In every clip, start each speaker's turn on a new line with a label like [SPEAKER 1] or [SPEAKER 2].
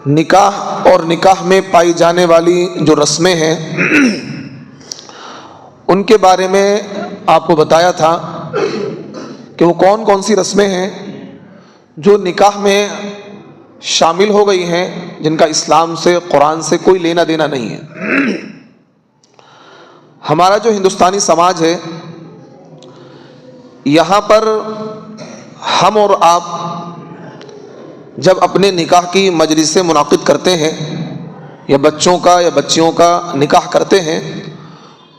[SPEAKER 1] نکاح اور نکاح میں پائی جانے والی جو رسمیں ہیں ان کے بارے میں آپ کو بتایا تھا کہ وہ کون کون سی رسمیں ہیں جو نکاح میں شامل ہو گئی ہیں، جن کا اسلام سے، قرآن سے کوئی لینا دینا نہیں ہے۔ ہمارا جو ہندوستانی سماج ہے، یہاں پر ہم اور آپ جب اپنے نکاح کی مجلسیں منعقد کرتے ہیں یا بچوں کا یا بچیوں کا نکاح کرتے ہیں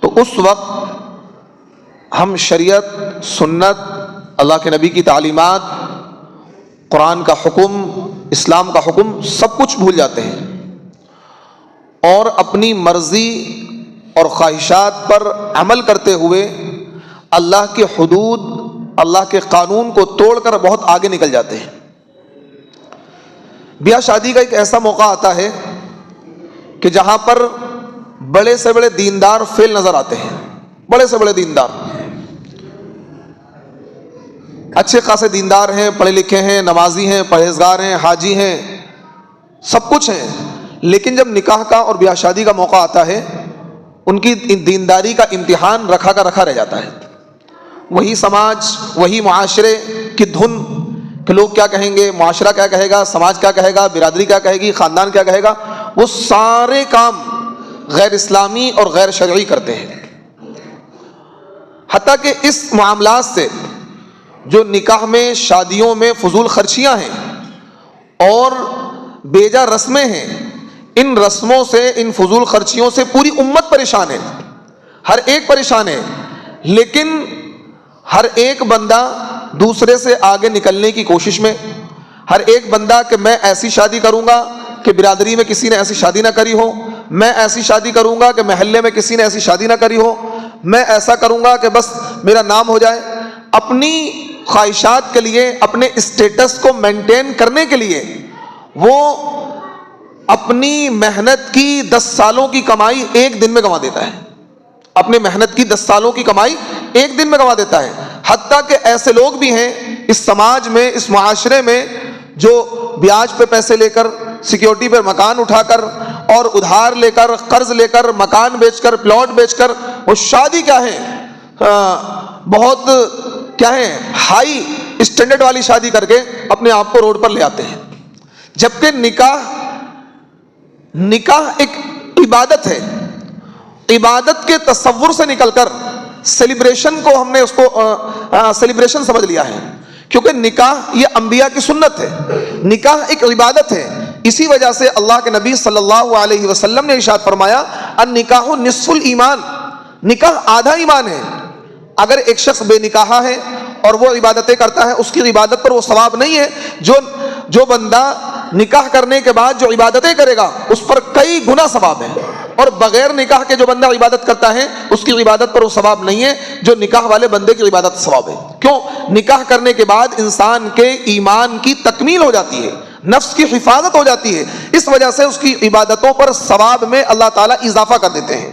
[SPEAKER 1] تو اس وقت ہم شریعت، سنت، اللہ کے نبی کی تعلیمات، قرآن کا حکم، اسلام کا حکم سب کچھ بھول جاتے ہیں اور اپنی مرضی اور خواہشات پر عمل کرتے ہوئے اللہ کے حدود، اللہ کے قانون کو توڑ کر بہت آگے نکل جاتے ہیں۔ بیاہ شادی کا ایک ایسا موقع آتا ہے کہ جہاں پر بڑے سے بڑے دیندار فیل نظر آتے ہیں، بڑے سے بڑے دیندار، اچھے خاصے دیندار ہیں، پڑھے لکھے ہیں، نمازی ہیں، پرہیزگار ہیں، حاجی ہیں، سب کچھ ہیں، لیکن جب نکاح کا اور بیاہ شادی کا موقع آتا ہے ان کی دینداری کا امتحان رکھا کا رکھا رہ جاتا ہے۔ وہی سماج، وہی معاشرے کی دھن کہ لوگ کیا کہیں گے، معاشرہ کیا کہے گا، سماج کیا کہے گا، برادری کیا کہے گی، خاندان کیا کہے گا، وہ سارے کام غیر اسلامی اور غیر شرعی کرتے ہیں۔ حتیٰ کہ اس معاملات سے جو نکاح میں، شادیوں میں فضول خرچیاں ہیں اور بیجا رسمیں ہیں، ان رسموں سے، ان فضول خرچیوں سے پوری امت پریشان ہے، ہر ایک پریشان ہے، لیکن ہر ایک بندہ دوسرے سے آگے نکلنے کی کوشش میں، ہر ایک بندہ کہ میں ایسی شادی کروں گا کہ برادری میں کسی نے ایسی شادی نہ کری ہو، میں ایسی شادی کروں گا کہ محلے میں کسی نے ایسی شادی نہ کری ہو، میں ایسا کروں گا کہ بس میرا نام ہو جائے۔ اپنی خواہشات کے لیے، اپنے اسٹیٹس کو مینٹین کرنے کے لیے وہ اپنی محنت کی 10 سالوں کی کمائی ایک دن میں گنوا دیتا ہے، اپنے محنت کی 10 سالوں کی کمائی ایک دن میں گنوا دیتا ہے۔ حتیٰ کہ ایسے لوگ بھی ہیں اس سماج میں، اس معاشرے میں، جو بیاج پہ پیسے لے کر، سیکیورٹی پر مکان اٹھا کر اور ادھار لے کر، قرض لے کر، مکان بیچ کر، پلاٹ بیچ کر وہ شادی کیا ہے، بہت کیا ہے، ہائی اسٹینڈرڈ والی شادی کر کے اپنے آپ کو روڈ پر لے آتے ہیں۔ جبکہ نکاح ایک عبادت ہے، عبادت کے تصور سے نکل کر سیلیبریشن کو ہم نے اس کو سیلیبریشن سمجھ لیا ہے، کیونکہ نکاح یہ انبیاء کی سنت ہے، نکاح ایک عبادت ہے۔ اسی وجہ سے اللہ کے نبی صلی اللہ علیہ وسلم نے ارشاد فرمایا النکاح نصف الایمان، نکاح آدھا ایمان ہے۔ اگر ایک شخص بے نکاح ہے اور وہ عبادتیں کرتا ہے، اس کی عبادت پر وہ ثواب نہیں ہے۔ جو بندہ نکاح کرنے کے بعد جو عبادتیں کرے گا اس پر کئی گنا ثواب ہے، اور بغیر نکاح کے جو بندہ عبادت کرتا ہے اس کی عبادت پر وہ ثواب نہیں ہے جو نکاح والے بندے کی عبادت ثواب ہے۔ کیوں؟ نکاح کرنے کے بعد انسان کے ایمان کی تکمیل ہو جاتی ہے، نفس کی حفاظت ہو جاتی ہے، اس وجہ سے اس کی عبادتوں پر ثواب میں اللہ تعالیٰ اضافہ کر دیتے ہیں۔